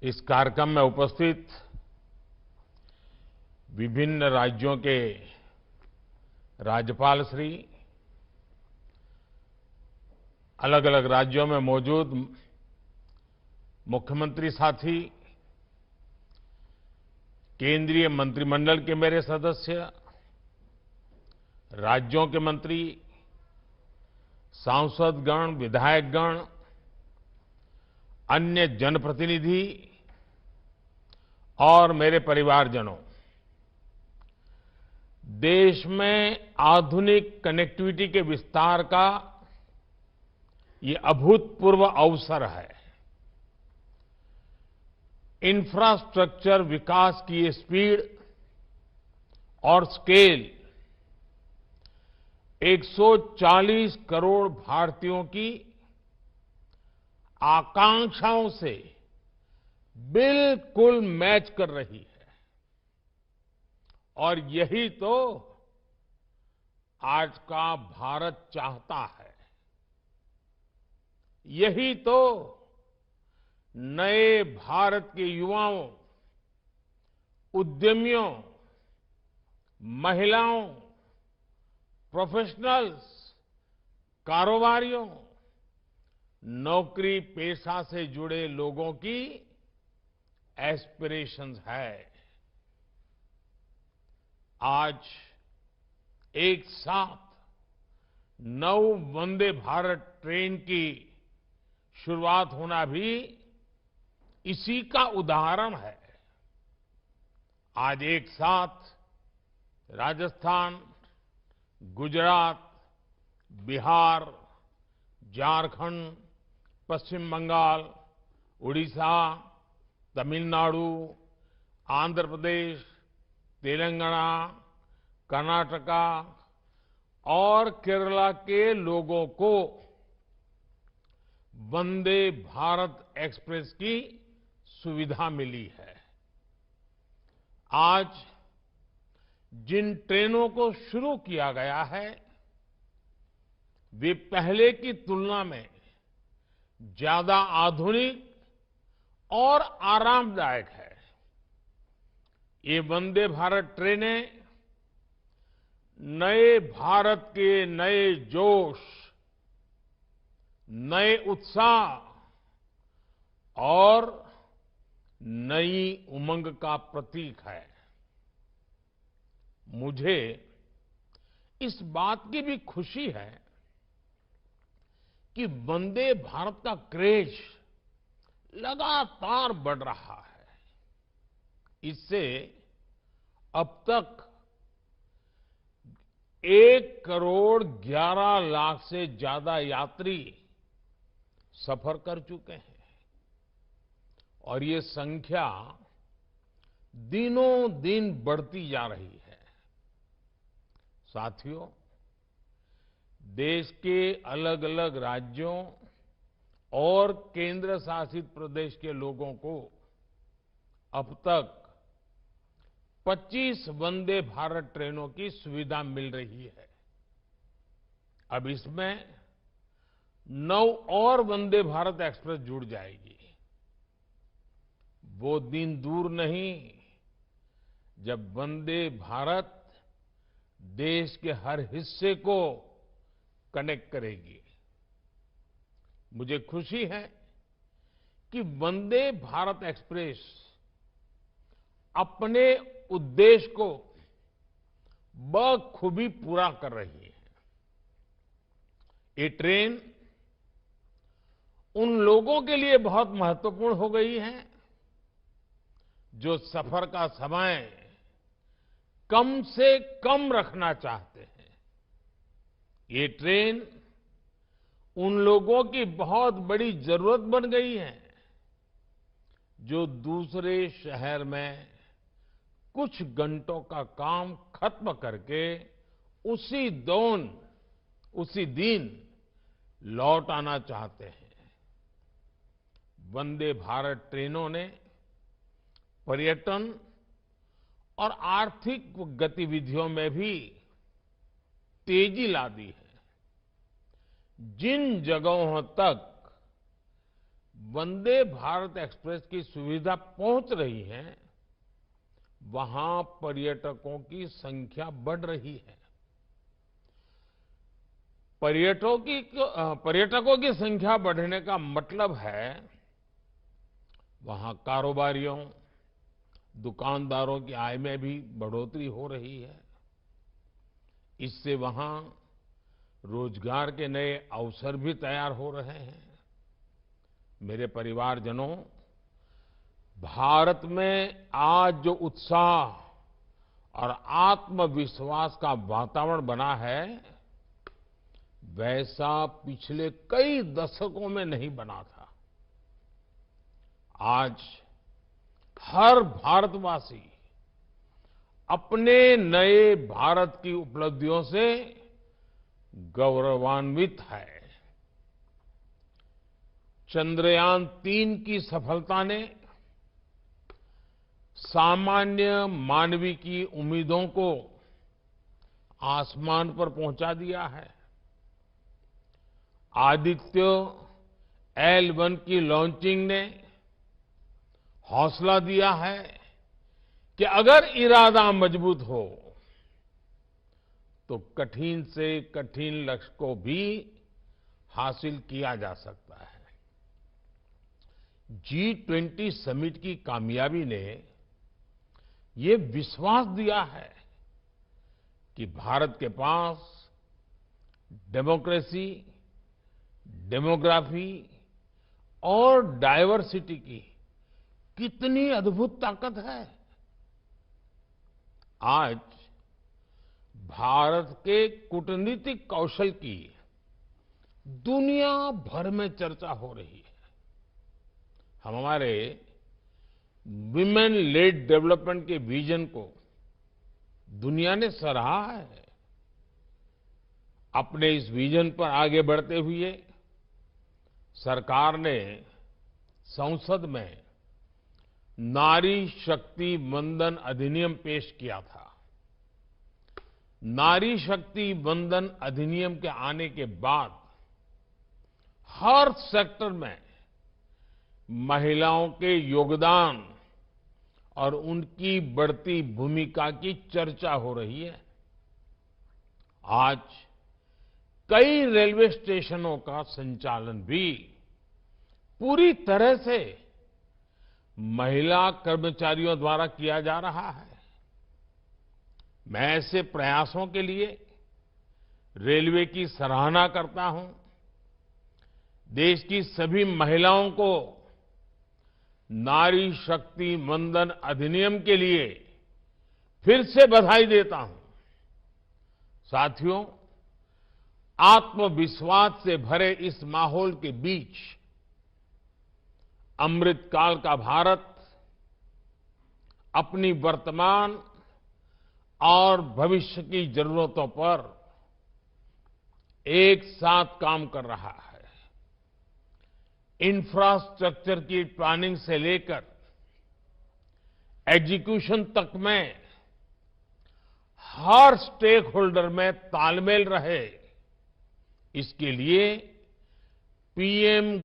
इस कार्यक्रम में उपस्थित विभिन्न राज्यों के राज्यपाल श्री, अलग अलग राज्यों में मौजूद मुख्यमंत्री साथी, केंद्रीय मंत्रिमंडल के मेरे सदस्य, राज्यों के मंत्री, सांसदगण, विधायकगण, अन्य जनप्रतिनिधि और मेरे परिवारजनों, देश में आधुनिक कनेक्टिविटी के विस्तार का ये अभूतपूर्व अवसर है। इंफ्रास्ट्रक्चर विकास की ये स्पीड और स्केल 140 करोड़ भारतीयों की आकांक्षाओं से बिल्कुल मैच कर रही है। और यही तो आज का भारत चाहता है। यही तो नए भारत के युवाओं, उद्यमियों, महिलाओं, प्रोफेशनल्स, कारोबारियों, नौकरी पेशा से जुड़े लोगों की एस्पिरेशंस है। आज एक साथ 9 वंदे भारत ट्रेन की शुरुआत होना भी इसी का उदाहरण है। आज एक साथ राजस्थान, गुजरात, बिहार, झारखंड, पश्चिम बंगाल, उड़ीसा, तमिलनाडु, आंध्र प्रदेश, तेलंगाना, कर्नाटका और केरला के लोगों को वंदे भारत एक्सप्रेस की सुविधा मिली है। आज जिन ट्रेनों को शुरू किया गया है, वे पहले की तुलना में ज्यादा आधुनिक और आरामदायक है। ये वंदे भारत ट्रेनें नए भारत के नए जोश, नए उत्साह और नई उमंग का प्रतीक है। मुझे इस बात की भी खुशी है कि वंदे भारत का क्रेज लगातार बढ़ रहा है। इससे अब तक 1,11,00,000 से ज्यादा यात्री सफर कर चुके हैं और ये संख्या दिनों दिन बढ़ती जा रही है। साथियों, देश के अलग अलग राज्यों और केंद्र शासित प्रदेश के लोगों को अब तक 25 वंदे भारत ट्रेनों की सुविधा मिल रही है। अब इसमें 9 और वंदे भारत एक्सप्रेस जुड़ जाएगी। वो दिन दूर नहीं जब वंदे भारत देश के हर हिस्से को कनेक्ट करेगी। मुझे खुशी है कि वंदे भारत एक्सप्रेस अपने उद्देश्य को बखूबी पूरा कर रही है। ये ट्रेन उन लोगों के लिए बहुत महत्वपूर्ण हो गई है जो सफर का समय कम से कम रखना चाहते हैं। ये ट्रेन उन लोगों की बहुत बड़ी जरूरत बन गई है जो दूसरे शहर में कुछ घंटों का काम खत्म करके उसी दिन लौट आना चाहते हैं। वंदे भारत ट्रेनों ने पर्यटन और आर्थिक गतिविधियों में भी तेजी ला दी है। जिन जगहों तक वंदे भारत एक्सप्रेस की सुविधा पहुंच रही है, वहां पर्यटकों की संख्या बढ़ रही है। पर्यटकों की संख्या बढ़ने का मतलब है वहां कारोबारियों, दुकानदारों की आय में भी बढ़ोतरी हो रही है। इससे वहां रोजगार के नए अवसर भी तैयार हो रहे हैं। मेरे परिवारजनों, भारत में आज जो उत्साह और आत्मविश्वास का वातावरण बना है, वैसा पिछले कई दशकों में नहीं बना था। आज हर भारतवासी अपने नए भारत की उपलब्धियों से गौरवान्वित है। चंद्रयान-3 की सफलता ने सामान्य मानवी की उम्मीदों को आसमान पर पहुंचा दिया है। आदित्य L1 की लॉन्चिंग ने हौसला दिया है कि अगर इरादा मजबूत हो तो कठिन से कठिन लक्ष्य को भी हासिल किया जा सकता है। G20 समिट की कामयाबी ने ये विश्वास दिया है कि भारत के पास डेमोक्रेसी, डेमोग्राफी और डाइवर्सिटी की कितनी अद्भुत ताकत है। आज भारत के कूटनीतिक कौशल की दुनिया भर में चर्चा हो रही है। हम हमारे विमेन लेड डेवलपमेंट के विजन को दुनिया ने सराहा है। अपने इस विजन पर आगे बढ़ते हुए सरकार ने संसद में नारी शक्ति वंदन अधिनियम पेश किया था। नारी शक्ति वंदन अधिनियम के आने के बाद हर सेक्टर में महिलाओं के योगदान और उनकी बढ़ती भूमिका की चर्चा हो रही है। आज कई रेलवे स्टेशनों का संचालन भी पूरी तरह से महिला कर्मचारियों द्वारा किया जा रहा है। मैं ऐसे प्रयासों के लिए रेलवे की सराहना करता हूं। देश की सभी महिलाओं को नारी शक्ति वंदन अधिनियम के लिए फिर से बधाई देता हूं। साथियों, आत्मविश्वास से भरे इस माहौल के बीच अमृतकाल का भारत अपनी वर्तमान और भविष्य की जरूरतों पर एक साथ काम कर रहा है। इंफ्रास्ट्रक्चर की प्लानिंग से लेकर एग्जीक्यूशन तक में हर स्टेक होल्डर में तालमेल रहे, इसके लिए पीएम